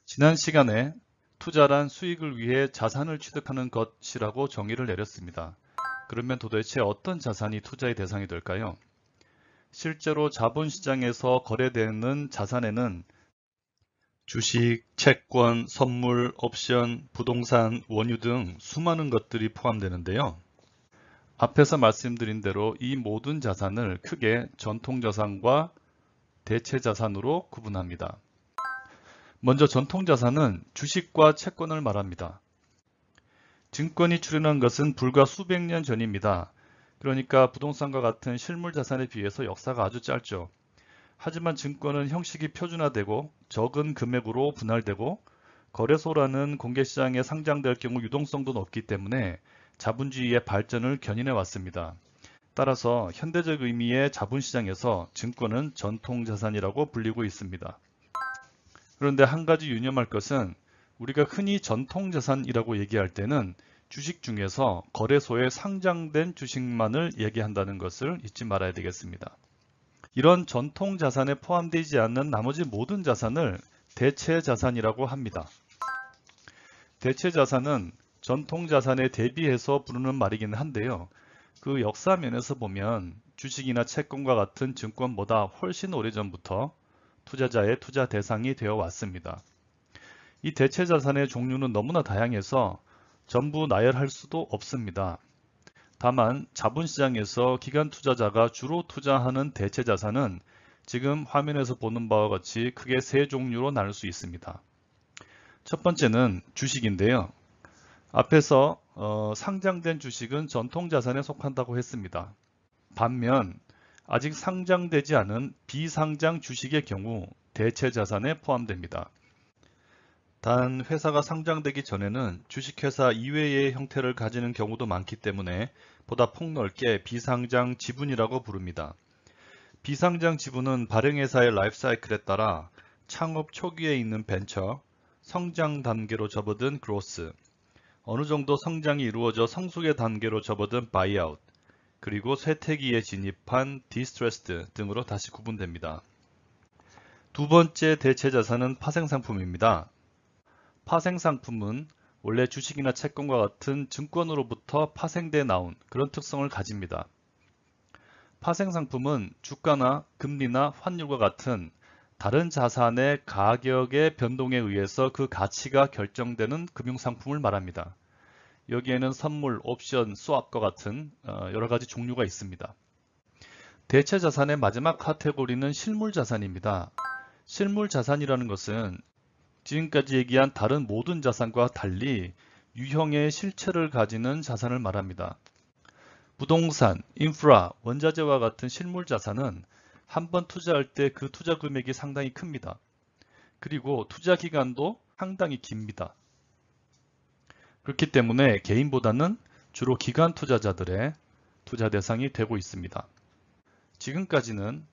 지난 시간에 투자란 수익을 위해 자산을 취득하는 것이라고 정의를 내렸습니다. 그러면 도대체 어떤 자산이 투자의 대상이 될까요? 실제로 자본시장에서 거래되는 자산에는 주식, 채권, 선물, 옵션, 부동산, 원유 등 수많은 것들이 포함되는데요. 앞에서 말씀드린 대로 이 모든 자산을 크게 전통자산과 대체자산으로 구분합니다. 먼저 전통자산은 주식과 채권을 말합니다. 증권이 출현한 것은 불과 수백 년 전입니다. 그러니까 부동산과 같은 실물자산에 비해서 역사가 아주 짧죠. 하지만 증권은 형식이 표준화되고 적은 금액으로 분할되고 거래소라는 공개시장에 상장될 경우 유동성도 높기 때문에 자본주의의 발전을 견인해 왔습니다. 따라서 현대적 의미의 자본시장에서 증권은 전통자산이라고 불리고 있습니다. 그런데 한 가지 유념할 것은 우리가 흔히 전통자산이라고 얘기할 때는 주식 중에서 거래소에 상장된 주식만을 얘기한다는 것을 잊지 말아야 되겠습니다. 이런 전통자산에 포함되지 않는 나머지 모든 자산을 대체자산이라고 합니다. 대체자산은 전통자산에 대비해서 부르는 말이긴 한데요. 그 역사 면에서 보면 주식이나 채권과 같은 증권보다 훨씬 오래전부터 투자자의 투자 대상이 되어 왔습니다. 이 대체자산의 종류는 너무나 다양해서 전부 나열할 수도 없습니다. 다만 자본시장에서 기관 투자자가 주로 투자하는 대체자산은 지금 화면에서 보는 바와 같이 크게 세 종류로 나눌 수 있습니다. 첫 번째는 주식인데요. 앞에서 상장된 주식은 전통자산에 속한다고 했습니다. 반면 아직 상장되지 않은 비상장 주식의 경우 대체자산에 포함됩니다. 단 회사가 상장되기 전에는 주식회사 이외의 형태를 가지는 경우도 많기 때문에 보다 폭넓게 비상장 지분이라고 부릅니다. 비상장 지분은 발행회사의 라이프사이클에 따라 창업 초기에 있는 벤처, 성장 단계로 접어든 그로스, 어느 정도 성장이 이루어져 성숙의 단계로 접어든 바이아웃, 그리고 쇠퇴기에 진입한 디스트레스드 등으로 다시 구분됩니다. 두 번째 대체자산은 파생상품입니다. 파생상품은 원래 주식이나 채권과 같은 증권으로부터 파생돼 나온 그런 특성을 가집니다. 파생상품은 주가나 금리나 환율과 같은 다른 자산의 가격의 변동에 의해서 그 가치가 결정되는 금융상품을 말합니다. 여기에는 선물, 옵션, 스왑과 같은 여러 가지 종류가 있습니다. 대체자산의 마지막 카테고리는 실물자산입니다. 실물자산이라는 것은 지금까지 얘기한 다른 모든 자산과 달리 유형의 실체를 가지는 자산을 말합니다. 부동산, 인프라, 원자재와 같은 실물자산은 한 번 투자할 때 그 투자 금액이 상당히 큽니다. 그리고 투자 기간도 상당히 깁니다. 그렇기 때문에 개인보다는 주로 기관 투자자들의 투자 대상이 되고 있습니다. 지금까지는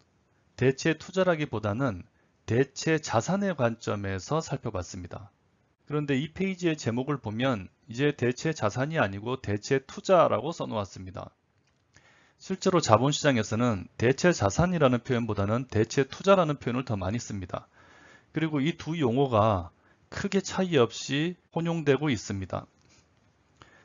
대체 투자라기보다는 대체 자산의 관점에서 살펴봤습니다. 그런데 이 페이지의 제목을 보면 이제 대체 자산이 아니고 대체 투자라고 써놓았습니다. 실제로 자본시장에서는 대체 자산이라는 표현보다는 대체 투자라는 표현을 더 많이 씁니다. 그리고 이 두 용어가 크게 차이 없이 혼용되고 있습니다.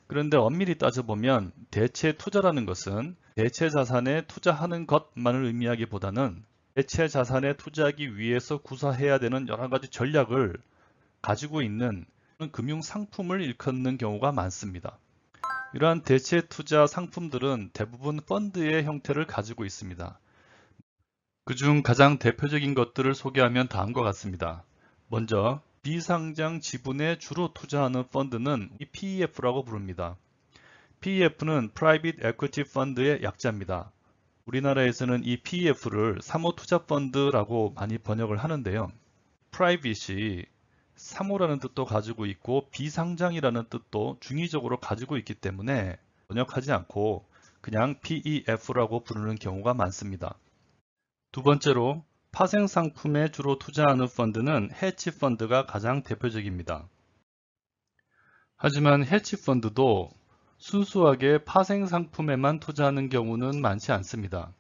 그런데 엄밀히 따져보면 대체 투자라는 것은 대체 자산에 투자하는 것만을 의미하기보다는 대체 자산에 투자하기 위해서 구사해야 되는 여러 가지 전략을 가지고 있는 금융 상품을 일컫는 경우가 많습니다. 이러한 대체 투자 상품들은 대부분 펀드의 형태를 가지고 있습니다. 그중 가장 대표적인 것들을 소개하면 다음과 같습니다. 먼저 비상장 지분에 주로 투자하는 펀드는 PEF라고 부릅니다. PEF는 Private Equity Fund의 약자입니다. 우리나라에서는 이 PEF를 사모투자펀드라고 많이 번역을 하는데요. Private이 사모라는 뜻도 가지고 있고 비상장이라는 뜻도 중의적으로 가지고 있기 때문에 번역하지 않고 그냥 PEF라고 부르는 경우가 많습니다. 두 번째로 파생상품에 주로 투자하는 펀드는 해치펀드가 가장 대표적입니다. 하지만 해치펀드도 순수하게 파생상품에만 투자하는 경우는 많지 않습니다.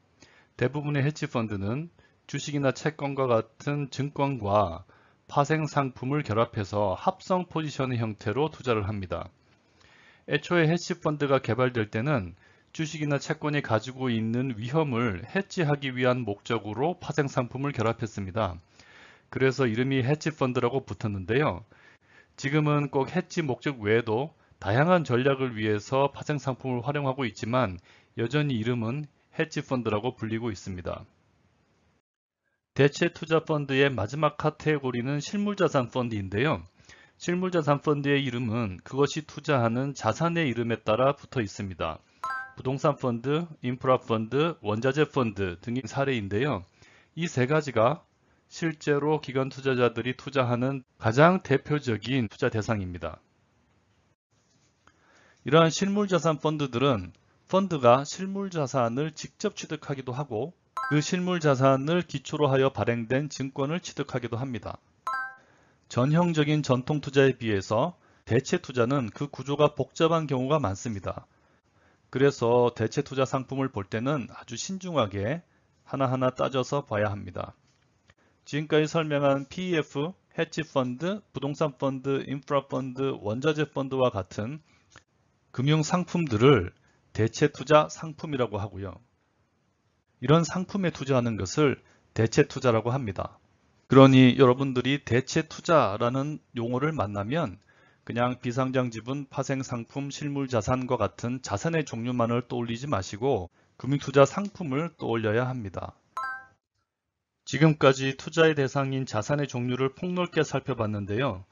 대부분의 헤지펀드는 주식이나 채권과 같은 증권과 파생 상품을 결합해서 합성 포지션의 형태로 투자를 합니다. 애초에 헤지펀드가 개발될 때는 주식이나 채권이 가지고 있는 위험을 해지하기 위한 목적으로 파생 상품을 결합했습니다. 그래서 이름이 헤지펀드라고 붙었는데요. 지금은 꼭 해지 목적 외에도 다양한 전략을 위해서 파생 상품을 활용하고 있지만 여전히 이름은 헤지펀드라고 불리고 있습니다. 대체 투자 펀드의 마지막 카테고리는 실물자산 펀드인데요. 실물자산 펀드의 이름은 그것이 투자하는 자산의 이름에 따라 붙어 있습니다. 부동산 펀드, 인프라 펀드, 원자재 펀드 등의 사례인데요. 이 세 가지가 실제로 기관 투자자들이 투자하는 가장 대표적인 투자 대상입니다. 이러한 실물자산 펀드들은 펀드가 실물자산을 직접 취득하기도 하고 그 실물자산을 기초로 하여 발행된 증권을 취득하기도 합니다. 전형적인 전통 투자에 비해서 대체 투자는 그 구조가 복잡한 경우가 많습니다. 그래서 대체 투자 상품을 볼 때는 아주 신중하게 하나하나 따져서 봐야 합니다. 지금까지 설명한 PEF, 헤지펀드, 부동산 펀드, 인프라 펀드, 원자재 펀드와 같은 금융 상품들을 대체 투자 상품이라고 하고요. 이런 상품에 투자하는 것을 대체 투자라고 합니다. 그러니 여러분들이 대체 투자라는 용어를 만나면 그냥 비상장 지분, 파생 상품, 실물 자산과 같은 자산의 종류만을 떠올리지 마시고 금융투자 상품을 떠올려야 합니다. 지금까지 투자의 대상인 자산의 종류를 폭넓게 살펴봤는데요.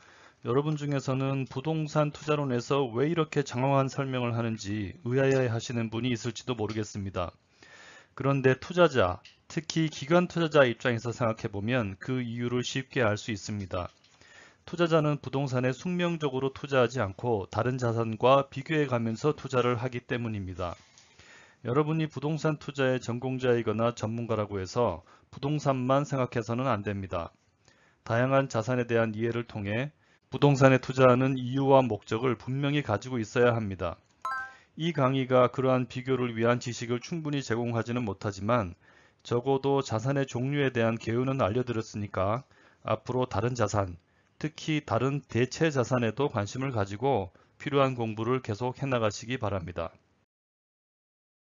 여러분 중에서는 부동산 투자론에서 왜 이렇게 장황한 설명을 하는지 의아해 하시는 분이 있을지도 모르겠습니다. 그런데 투자자, 특히 기관 투자자 입장에서 생각해보면 그 이유를 쉽게 알 수 있습니다. 투자자는 부동산에 숙명적으로 투자하지 않고 다른 자산과 비교해 가면서 투자를 하기 때문입니다. 여러분이 부동산 투자의 전공자이거나 전문가라고 해서 부동산만 생각해서는 안 됩니다. 다양한 자산에 대한 이해를 통해 부동산에 투자하는 이유와 목적을 분명히 가지고 있어야 합니다. 이 강의가 그러한 비교를 위한 지식을 충분히 제공하지는 못하지만 적어도 자산의 종류에 대한 개요는 알려드렸으니까 앞으로 다른 자산, 특히 다른 대체 자산에도 관심을 가지고 필요한 공부를 계속 해나가시기 바랍니다.